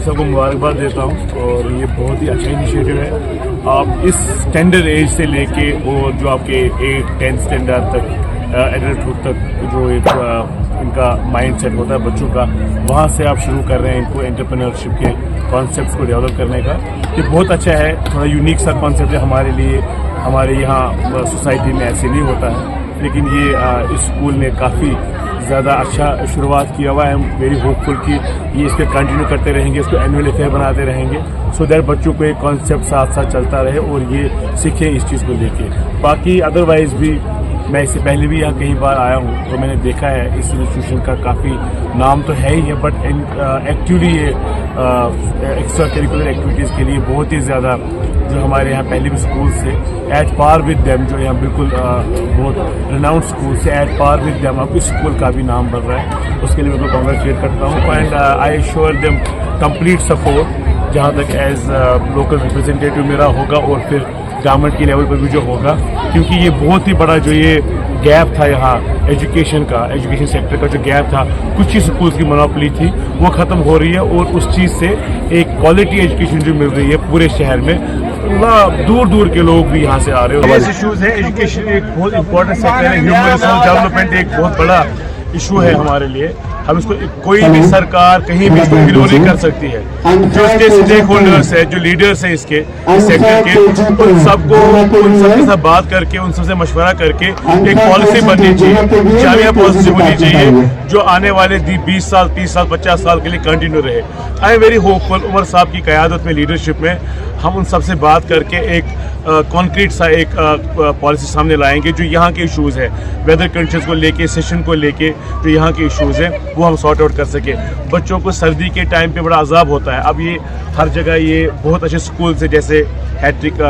सबको मुबारकबाद देता हूँ और ये बहुत ही अच्छा इनिशिएटिव है। आप इस स्टैंडर्ड एज से लेके और जो आपके 8-10 स्टैंडर्ड तक एडल्टहुड तक जो एक इनका माइंड सेट होता है बच्चों का, वहाँ से आप शुरू कर रहे हैं इनको एंटरप्रेन्योरशिप के कॉन्सेप्ट्स को डेवलप करने का। ये बहुत अच्छा है, थोड़ा यूनिक सा कॉन्सेप्ट है हमारे लिए। हमारे यहाँ सोसाइटी में ऐसे नहीं होता है, लेकिन ये इस स्कूल ने काफ़ी ज़्यादा अच्छा शुरुआत किया हुआ है। आई एम वेरी होपफुल कि ये इस पर कंटिन्यू करते रहेंगे, इसको एनुअल अफेयर बनाते रहेंगे, सो दैट बच्चों को एक कॉन्सेप्ट साथ साथ चलता रहे और ये सीखें इस चीज़ को लेके। बाकी अदरवाइज़ भी मैं इससे पहले भी यहाँ कई बार आया हूँ, तो मैंने देखा है इस इंस्टीट्यूशन का काफ़ी नाम तो है ही है, बट एक्चुअली ये एक्स्ट्रा करिकुलर एक्टिविटीज़ के लिए बहुत ही ज़्यादा जो हमारे यहाँ पहले भी स्कूल से एट पार विद देम, जो यहाँ बिल्कुल बहुत रिनाउंड स्कूल से एट पार विद देम अब इस स्कूल का भी नाम बढ़ रहा है। उसके लिए मैं उनको कॉन्ग्रेचुलेट करता हूँ and I sure them complete support जहाँ तक एज लोकल रिप्रेजेंटेटिव मेरा होगा और फिर गवर्नमेंट की लेवल पर भी जो होगा, क्योंकि ये बहुत ही बड़ा जो ये गैप था यहाँ एजुकेशन सेक्टर का जो गैप था, कुछ ही स्कूल्स की मोनोपोली थी, वो ख़त्म हो रही है और उस चीज़ से एक क्वालिटी एजुकेशन जो मिल रही है पूरे शहर में, दूर दूर के लोग भी यहाँ से आ रहे हैं। इश्यूज है, एजुकेशन एक बहुत इंपॉर्टेंट सेक्टर है, ह्यूमन रिसोर्स डेवलपमेंट एक बहुत बड़ा इशू है हमारे लिए। हम इसको कोई भी सरकार कहीं भी इसको इग्नोर नहीं कर सकती है। जो इसके स्टेक होल्डर्स है, जो लीडर्स हैं इसके सेक्टर के, उन सबके साथ बात करके, उन सबसे मशवरा करके एक पॉलिसी बननी चाहिए, जामिया पॉलिसी होनी चाहिए जो आने वाले 20 साल 30 साल 50 साल के लिए कंटिन्यू रहे। I am very hopeful Umar साहब की क़यादत में, लीडरशिप में हम उन सबसे बात करके एक कॉन्क्रीट सा एक पॉलिसी सामने लाएंगे जो यहाँ के इश्यूज़ है, वेदर कंडीशंस को लेके, सेशन को लेके जो यहाँ के इश्यूज़ हैं वो हम सॉर्ट आउट कर सके। बच्चों को सर्दी के टाइम पे बड़ा अजाब होता है। अब ये हर जगह ये बहुत अच्छे स्कूल से जैसे हैट्रिक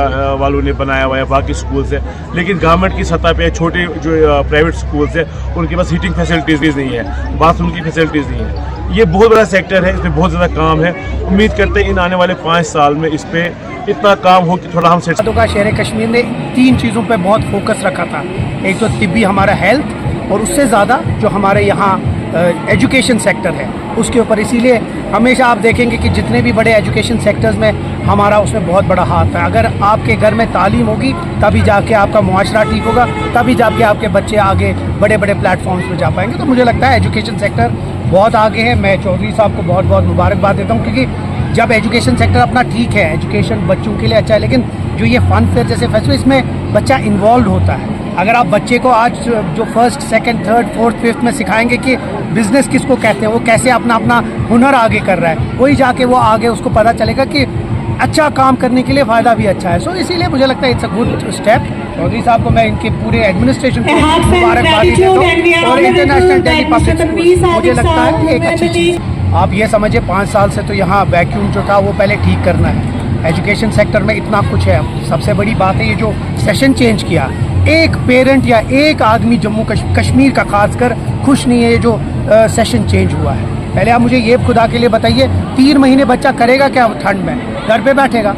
वालों ने बनाया हुआ है, बाकी स्कूल से, लेकिन गवर्नमेंट की सतह पे छोटे जो प्राइवेट स्कूल्स है उनके पास हीटिंग फैसिलिटीज़ नहीं है, बाथरूम की फैसिलिटीज़ नहीं है। ये बहुत बड़ा सेक्टर है, इसमें बहुत ज़्यादा काम है। उम्मीद करते हैं इन आने वाले 5 साल में इस पर इतना काम हो कि थोड़ा हम सेट। शहर कश्मीर ने 3 चीज़ों पे बहुत फोकस रखा था। एक तो तिब्बी हमारा हेल्थ, और उससे ज़्यादा जो हमारे यहाँ एजुकेशन सेक्टर है उसके ऊपर। इसीलिए हमेशा आप देखेंगे कि जितने भी बड़े एजुकेशन सेक्टर्स में हमारा उसमें बहुत बड़ा हाथ है। अगर आपके घर में तालीम होगी तभी जाके आपका मुआशरा ठीक होगा, तभी जाके आपके बच्चे आगे बड़े बड़े प्लेटफॉर्म्स पर जा पाएंगे। तो मुझे लगता है एजुकेशन सेक्टर बहुत आगे है। मैं चौधरी साहब को बहुत बहुत मुबारकबाद देता हूँ, क्योंकि जब एजुकेशन सेक्टर अपना ठीक है, एजुकेशन बच्चों के लिए अच्छा है, लेकिन जो ये फन फेयर जैसे फेस्टिवल, इसमें बच्चा इन्वॉल्व होता है। अगर आप बच्चे को आज जो 1st, 2nd, 3rd, 4th, 5th में सिखाएंगे कि बिज़नेस किसको कहते हैं, वो कैसे अपना हुनर आगे कर रहा है, वही जाके वो आगे उसको पता चलेगा कि अच्छा काम करने के लिए फ़ायदा भी अच्छा है। सो इसीलिए मुझे लगता है it's a good step. Chaudhary साहब को मैं इनके पूरे एडमिनिस्ट्रेशन को मुबारकबाद देता हूँ। और इंटरनेशनल दिल्ली पब्लिक स्कूल मुझे लगता है कि एक अच्छी चीज़। आप ये समझिए 5 साल से तो यहाँ वैक्यूम जो था वो पहले ठीक करना है। एजुकेशन सेक्टर में इतना कुछ है। सबसे बड़ी बात है ये जो सेशन चेंज किया, एक पेरेंट या एक आदमी जम्मू कश्मीर का खासकर खुश नहीं है ये जो सेशन चेंज हुआ है। पहले आप मुझे ये खुदा के लिए बताइए, 3 महीने बच्चा करेगा क्या ठंड में? घर पे बैठेगा।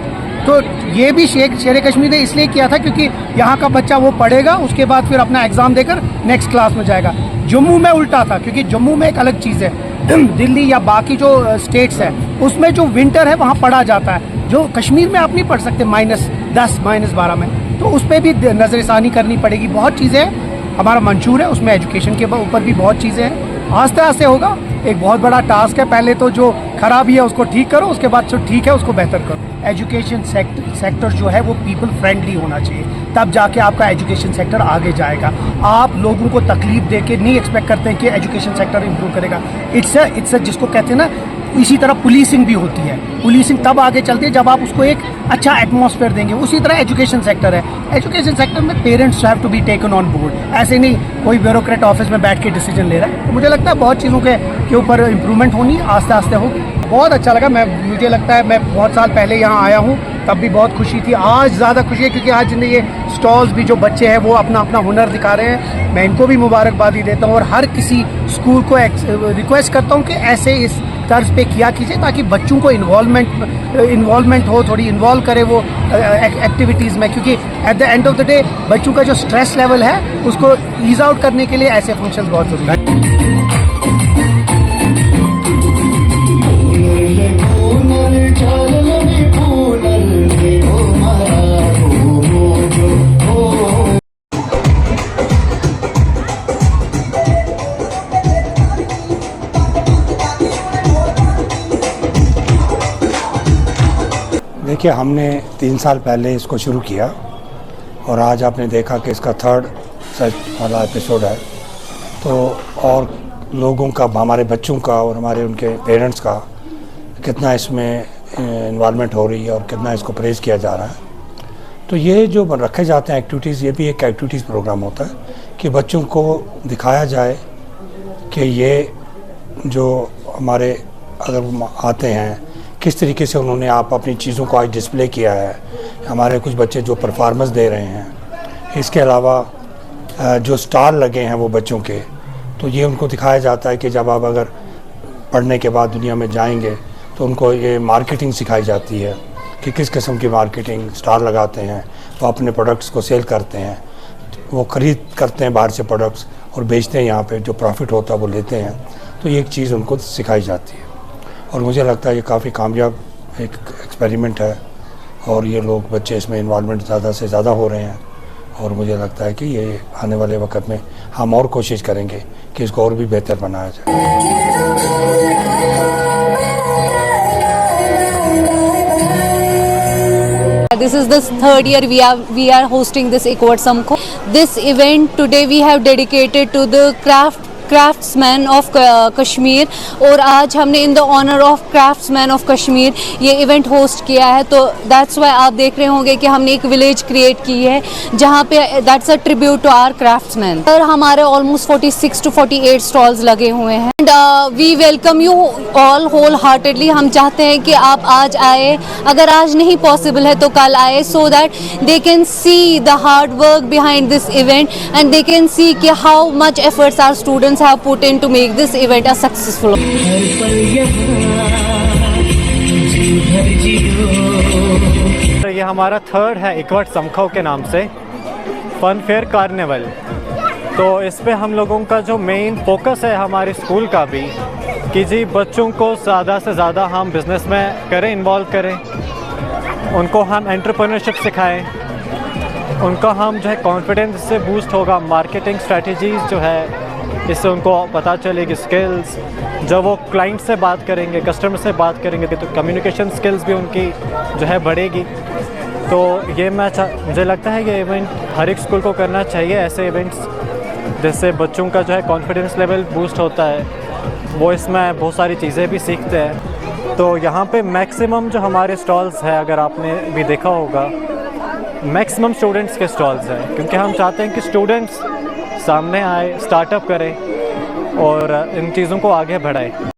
तो ये भी शेर कश्मीर ने इसलिए किया था क्योंकि यहाँ का बच्चा वो पढ़ेगा, उसके बाद फिर अपना एग्ज़ाम देकर नेक्स्ट क्लास में जाएगा। जम्मू में उल्टा था, क्योंकि जम्मू में एक अलग चीज़ है। दिल्ली या बाकी जो स्टेट्स हैं उसमें जो विंटर है वहाँ पढ़ा जाता है, जो कश्मीर में आप नहीं पढ़ सकते -10 -12 में। तो उस पर भी नज़रसानी करनी पड़ेगी। बहुत चीज़ें हमारा मंशूर है, उसमें एजुकेशन के ऊपर भी बहुत चीज़ें हैं। आस्ते आस्ते होगा, एक बहुत बड़ा टास्क है। पहले तो जो खराबी है उसको ठीक करो, उसके बाद जो ठीक है उसको बेहतर करो। एजुकेशन सेक्टर जो है वो पीपल फ्रेंडली होना चाहिए, तब जाके आपका एजुकेशन सेक्टर आगे जाएगा। आप लोगों को तकलीफ दे के नहीं एक्सपेक्ट करते हैं कि एजुकेशन सेक्टर इंप्रूव करेगा। इट्स जिसको कहते हैं ना, इसी तरह पुलिसिंग भी होती है। पुलिसिंग तब आगे चलती है जब आप उसको एक अच्छा एटमॉस्फेयर देंगे। उसी तरह एजुकेशन सेक्टर है। एजुकेशन सेक्टर में parents have to be taken on board. ऐसे नहीं कोई ब्यूरोक्रेट ऑफिस में बैठ के डिसीजन ले रहा है। तो मुझे लगता है बहुत चीज़ों के ऊपर इम्प्रूवमेंट होनी आस्ते आस्ते होगी। बहुत अच्छा लगा। मुझे लगता है मैं बहुत साल पहले यहाँ आया हूँ, तब भी बहुत खुशी थी। आज ज़्यादा खुशी है क्योंकि आज ये स्टॉल्स भी जो बच्चे हैं वो अपना हुनर दिखा रहे हैं। मैं इनको भी मुबारकबादी देता हूँ और हर किसी स्कूल को रिक्वेस्ट करता हूँ कि ऐसे इस तर्ज पे किया कीजिए ताकि बच्चों को इन्वॉल्वमेंट हो, थोड़ी इन्वॉल्व करे वो एक्टिविटीज़ में, क्योंकि at the end of the day बच्चों का जो स्ट्रेस लेवल है उसको ईज आउट करने के लिए ऐसे फंक्शंस बहुत ज़रूरी हैं। देखिए, हमने 3 साल पहले इसको शुरू किया और आज आपने देखा कि इसका 3rd वाला एपिसोड है। तो और लोगों का, हमारे बच्चों का और हमारे उनके पेरेंट्स का कितना इसमें इन्वॉल्वमेंट हो रही है और कितना इसको प्रेज़ किया जा रहा है। तो ये जो रखे जाते हैं एक्टिविटीज़, ये भी एक एक्टिविटीज़ प्रोग्राम होता है कि बच्चों को दिखाया जाए कि ये जो हमारे अगर आते हैं किस तरीके से उन्होंने आप अपनी चीज़ों को आज डिस्प्ले किया है। हमारे कुछ बच्चे जो परफॉर्मेंस दे रहे हैं, इसके अलावा जो स्टार लगे हैं वो बच्चों के, तो ये उनको दिखाया जाता है कि जब आप अगर पढ़ने के बाद दुनिया में जाएंगे तो उनको ये मार्केटिंग सिखाई जाती है कि किस किस्म की मार्केटिंग स्टार लगाते हैं, वो अपने प्रोडक्ट्स को सेल करते हैं, वो ख़रीद करते हैं बाहर से प्रोडक्ट्स और बेचते हैं यहाँ पे, जो प्रॉफिट होता है वो लेते हैं। तो ये एक चीज़ उनको सिखाई जाती है और मुझे लगता है ये काफ़ी कामयाब एक एक्सपेरिमेंट है और ये लोग बच्चे इसमें इन्वॉल्वमेंट ज़्यादा से ज़्यादा हो रहे हैं और मुझे लगता है कि ये आने वाले वक्त में हम और कोशिश करेंगे कि इसको और भी बेहतर बनाया जाए। This is the 3rd year we are hosting this Equat Samkho. This event today we have dedicated to the craftsmen of Kashmir और आज हमने in the honour of craftsman of Kashmir ये इवेंट होस्ट किया है। तो दैट्स वाई आप देख रहे होंगे कि हमने एक विलेज क्रिएट की है जहाँ पे that's a tribute to our craftsman. और हमारे ऑलमोस्ट 46 to 48 स्टॉल्स लगे हुए हैं and we welcome you all wholeheartedly. हम चाहते हैं कि आप आज आए, अगर आज नहीं पॉसिबल है तो कल आए, so that they can see the hard work behind this event and they can see कि how much efforts our students have put in to make this event a successful. ये हमारा 3rd है इक्वट समखो के नाम से फन फेयर कार्निवल। तो इस पे हम लोगों का जो मेन फोकस है हमारे स्कूल का भी कि जी बच्चों को ज़्यादा से ज़्यादा हम बिज़नेस में करें, इन्वॉल्व करें, उनको हम एंटरप्रेन्योरशिप सिखाएं, उनका हम जो है कॉन्फिडेंस से बूस्ट होगा, मार्केटिंग स्ट्रेटजीज़ जो है इससे उनको पता चलेगी, स्किल्स जब वो क्लाइंट से बात करेंगे, कस्टमर से बात करेंगे तो कम्युनिकेशन स्किल्स भी उनकी जो है बढ़ेगी। तो ये मुझे लगता है ये इवेंट हर एक स्कूल को करना चाहिए, ऐसे इवेंट्स जिससे बच्चों का जो है कॉन्फिडेंस लेवल बूस्ट होता है, वो इसमें बहुत सारी चीज़ें भी सीखते हैं। तो यहाँ पे मैक्सिमम जो हमारे स्टॉल्स हैं, अगर आपने भी देखा होगा, मैक्सिमम स्टूडेंट्स के स्टॉल्स हैं, क्योंकि हम चाहते हैं कि स्टूडेंट्स सामने आए, स्टार्टअप करें और इन चीज़ों को आगे बढ़ाएं।